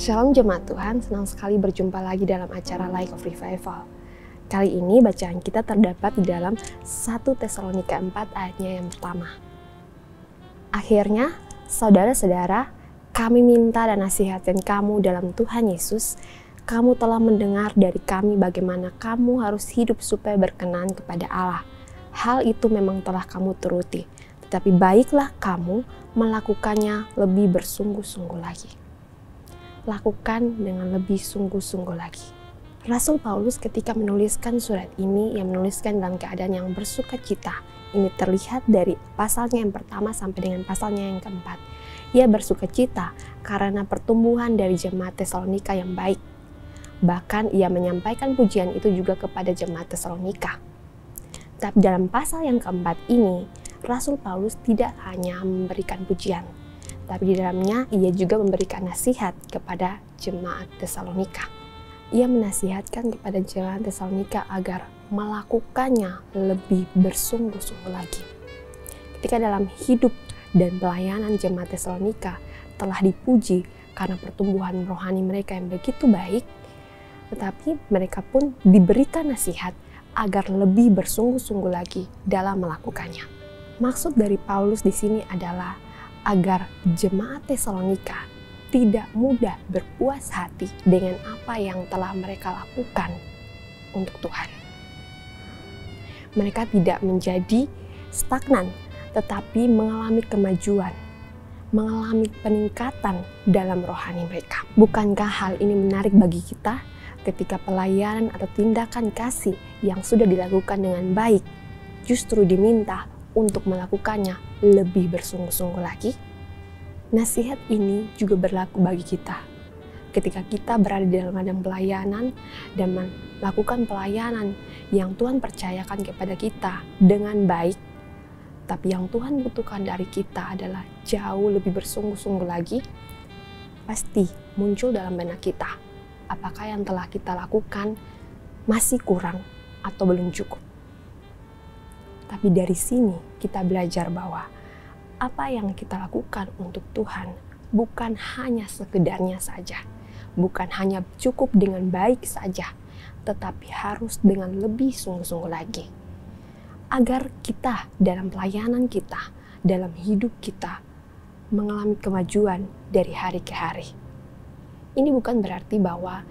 Shalom jemaat Tuhan, senang sekali berjumpa lagi dalam acara Light of Revival. Kali ini bacaan kita terdapat di dalam 1 Tesalonika 4 ayatnya yang pertama. Akhirnya, saudara-saudara, kami minta dan nasihatkan kamu dalam Tuhan Yesus. Kamu telah mendengar dari kami bagaimana kamu harus hidup supaya berkenan kepada Allah. Hal itu memang telah kamu turuti, tetapi baiklah kamu melakukannya lebih bersungguh-sungguh lagi. Lakukan dengan lebih sungguh-sungguh lagi. Rasul Paulus ketika menuliskan surat ini, ia menuliskan dalam keadaan yang bersuka cita. Ini terlihat dari pasalnya yang pertama sampai dengan pasalnya yang keempat. Ia bersuka cita karena pertumbuhan dari jemaat Tesalonika yang baik. Bahkan ia menyampaikan pujian itu juga kepada jemaat Tesalonika. Tapi dalam pasal yang keempat ini, Rasul Paulus tidak hanya memberikan pujian, tapi di dalamnya ia juga memberikan nasihat kepada jemaat Tesalonika. Ia menasihatkan kepada jemaat Tesalonika agar melakukannya lebih bersungguh-sungguh lagi. Ketika dalam hidup dan pelayanan jemaat Tesalonika telah dipuji karena pertumbuhan rohani mereka yang begitu baik, tetapi mereka pun diberikan nasihat agar lebih bersungguh-sungguh lagi dalam melakukannya. Maksud dari Paulus di sini adalah agar jemaat Tesalonika tidak mudah berpuas hati dengan apa yang telah mereka lakukan untuk Tuhan. Mereka tidak menjadi stagnan, tetapi mengalami kemajuan, mengalami peningkatan dalam rohani mereka. Bukankah hal ini menarik bagi kita ketika pelayanan atau tindakan kasih yang sudah dilakukan dengan baik justru diminta untuk melakukannya lebih bersungguh-sungguh lagi? Nasihat ini juga berlaku bagi kita. Ketika kita berada di dalam ladang pelayanan dan melakukan pelayanan yang Tuhan percayakan kepada kita dengan baik, tapi yang Tuhan butuhkan dari kita adalah jauh lebih bersungguh-sungguh lagi, pasti muncul dalam benak kita, apakah yang telah kita lakukan masih kurang atau belum cukup. Tapi dari sini kita belajar bahwa apa yang kita lakukan untuk Tuhan bukan hanya sekedarnya saja, bukan hanya cukup dengan baik saja, tetapi harus dengan lebih sungguh-sungguh lagi. Agar kita dalam pelayanan kita, dalam hidup kita, mengalami kemajuan dari hari ke hari. Ini bukan berarti bahwa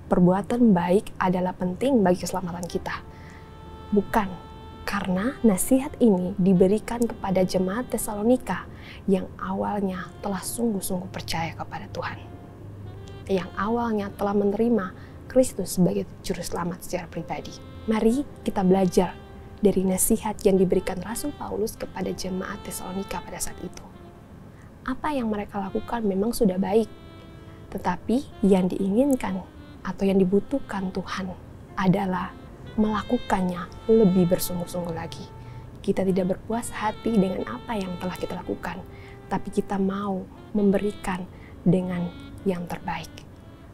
perbuatan baik adalah penting bagi keselamatan kita. Bukan, karena nasihat ini diberikan kepada jemaat Tesalonika yang awalnya telah sungguh-sungguh percaya kepada Tuhan. Yang awalnya telah menerima Kristus sebagai juru selamat secara pribadi. Mari kita belajar dari nasihat yang diberikan Rasul Paulus kepada jemaat Tesalonika pada saat itu. Apa yang mereka lakukan memang sudah baik, tetapi yang diinginkan atau yang dibutuhkan Tuhan adalah melakukannya lebih bersungguh-sungguh lagi. Kita tidak berpuas hati dengan apa yang telah kita lakukan, tapi kita mau memberikan dengan yang terbaik.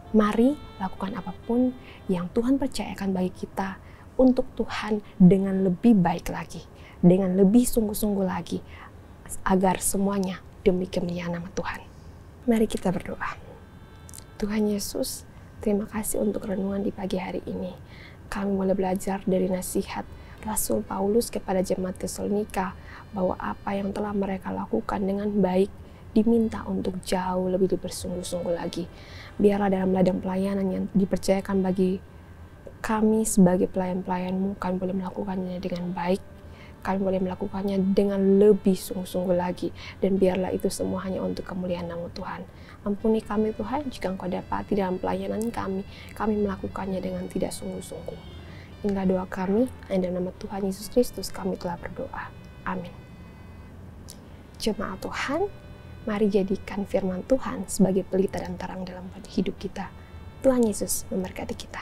Mari lakukan apapun yang Tuhan percayakan bagi kita untuk Tuhan dengan lebih baik lagi, dengan lebih sungguh-sungguh lagi, agar semuanya demi kemuliaan nama Tuhan. Mari kita berdoa. Tuhan Yesus, terima kasih untuk renungan di pagi hari ini. Kami boleh belajar dari nasihat Rasul Paulus kepada jemaat Tesalonika bahwa apa yang telah mereka lakukan dengan baik diminta untuk jauh lebih bersungguh-sungguh lagi. Biarlah dalam ladang pelayanan yang dipercayakan bagi kami sebagai pelayan-pelayan-Mu, kami boleh melakukannya dengan baik. Kami boleh melakukannya dengan lebih sungguh-sungguh lagi. Dan biarlah itu semua hanya untuk kemuliaan nama Tuhan. Ampuni kami Tuhan, jika Engkau dapati dalam pelayanan kami melakukannya dengan tidak sungguh-sungguh. Inilah doa kami, dalam nama Tuhan Yesus Kristus kami telah berdoa. Amin. Jemaat Tuhan, mari jadikan firman Tuhan sebagai pelita dan terang dalam hidup kita. Tuhan Yesus memberkati kita.